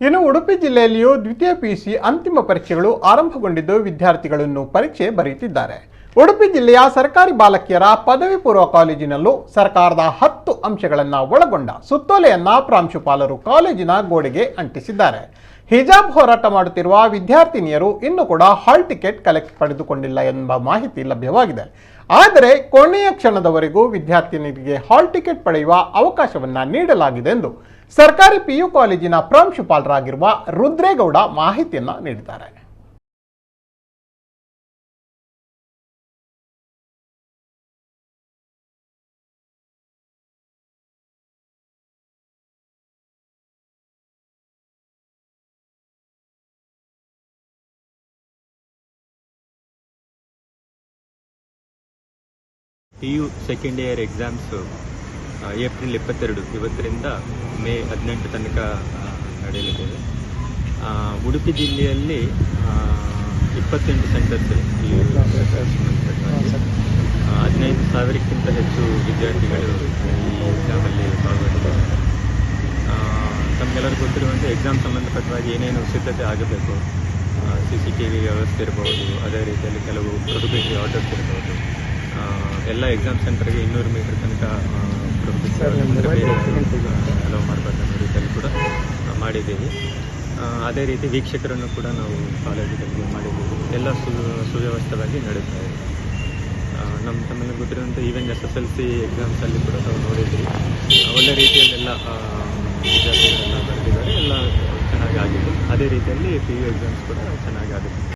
ಇನ್ನು ಉಡುಪಿ ಜಿಲ್ಲೆಯಲ್ಲಿಯೂ ದ್ವಿತೀಯ ಪಿಯುಸಿ ಅಂತಿಮ ಪರೀಕ್ಷೆಗಳು ಆರಂಭಗೊಂಡಿದ್ದು ವಿದ್ಯಾರ್ಥಿಗಳನ್ನು ಪರೀಕ್ಷೆ ಬರೆಯುತ್ತಿದ್ದಾರೆ. ಉಡುಪಿ ಜಿಲ್ಲೆಯ ಸರ್ಕಾರಿ ಬಾಲಕಿಯರ ಪದವಿ ಪೂರ್ವ ಕಾಲೇಜಿನಲ್ಲೂ ಸರ್ಕಾರದ 10 ಅಂಶಗಳನ್ನು ಒಳಗೊಂಡ ಸುತ್ತೋಲೆಯನ್ನ ಪ್ರಾಂಶುಪಾಲರು ಕಾಲೇಜಿನ ಗೋಡೆಗೆ ಅಂಟಿಸಿದ್ದಾರೆ. ಹಿಜಾಬ್ ಹೋರಾಟ ಮಾಡುತ್ತಿರುವ ವಿದ್ಯಾರ್ಥಿನಿಯರು ಇನ್ನೂ ಕೂಡ ಹಾಲ್ ಟಿಕೆಟ್ ಪಡೆದುಕೊಂಡಿಲ್ಲ ಎಂಬ ಮಾಹಿತಿ ಲಭ್ಯವಾಗಿದೆ. ಆದರೆ ಕೊನೆಯ ಕ್ಷಣದವರೆಗೂ ವಿದ್ಯಾರ್ಥಿನಿಯರಿಗೆ ಹಾಲ್ ಟಿಕೆಟ್ ಪಡೆಯುವ ಅವಕಾಶವನ್ನ ನೀಡಲಾಗಿದೆ ಎಂದು ಸರ್ಕಾರಿ ಪಿಯು ಕಾಲೇಜಿನ ಪ್ರಾಂಶುಪಾಲರಾಗಿರುವ ರುದ್ರೇಗೌಡ ಮಾಹಿತಿಯನ್ನ ನೀಡಿದ್ದಾರೆ. PU second year exams April 22 ಇವತ್ತರಿಂದ ಮೇ 18 ತನಕ ನಡೆಯಲಿದ್ದೇವೆ. ಉಡುಪಿ ಜಿಲ್ಲೆಯಲ್ಲಿ 28 ಸೆಂಟರ್ಸ್ 15,000ಕ್ಕಿಂತ ಹೆಚ್ಚು ವಿದ್ಯಾರ್ಥಿಗಳು ಈ ಎಕ್ಸಾಮಲ್ಲಿ ಭಾಗವಹಿಸಿದ್ದಾರೆ. ತಮಗೆಲ್ಲರಿಗೂ ಗೊತ್ತಿರುವಂತೆ ಎಕ್ಸಾಮ್ ಸಂಬಂಧಪಟ್ಟವಾಗಿ ಏನೇನು ಸಿದ್ಧತೆ ಆಗಬೇಕು, CCTV ವ್ಯವಸ್ಥೆ ಇರಬಹುದು, ಅದೇ ರೀತಿಯಲ್ಲಿ ಕೆಲವು ಪ್ರೊಹಿಬಿಟರಿ ಆರ್ಡರ್ಸ್ ಇರಬಹುದು. ಎಲ್ಲ ಎಕ್ಸಾಮ್ ಸೆಂಟರ್ಗೆ 200 ಮೀಟರ್ ತನಕ ಅಲೋ ಮಾಡಬೇಕನ್ನೋ ರೀತಿಯಲ್ಲಿ ಕೂಡ ಮಾಡಿದ್ದೀವಿ. ಅದೇ ರೀತಿ ವೀಕ್ಷಕರನ್ನು ಕೂಡ ನಾವು ಕಾಲೇಜುಗಳಿಗೆ ಮಾಡಿದ್ದೀವಿ. ಎಲ್ಲ ಸುವ್ಯವಸ್ಥಿತವಾಗಿ ನಡೀತಾ ಇದೆ. ತಮ್ಮೆಲ್ಲ ಗೊತ್ತಿರುವಂತೆ ಈವನ್ SSLC ಎಕ್ಸಾಮ್ಸಲ್ಲಿ ಕೂಡ ನಾವು ನೋಡಿದ್ದೀವಿ. ಒಳ್ಳೆ ರೀತಿಯಲ್ಲೆಲ್ಲ ವಿದ್ಯಾರ್ಥಿಗಳೆಲ್ಲ ಬರೆದಿದ್ದಾರೆ, ಎಲ್ಲ ಚೆನ್ನಾಗಿ ಆಗಿದೆ. ಅದೇ ರೀತಿಯಲ್ಲಿ PU ಎಕ್ಸಾಮ್ಸ್ ಕೂಡ ಚೆನ್ನಾಗಿ ಆಗುತ್ತೆ.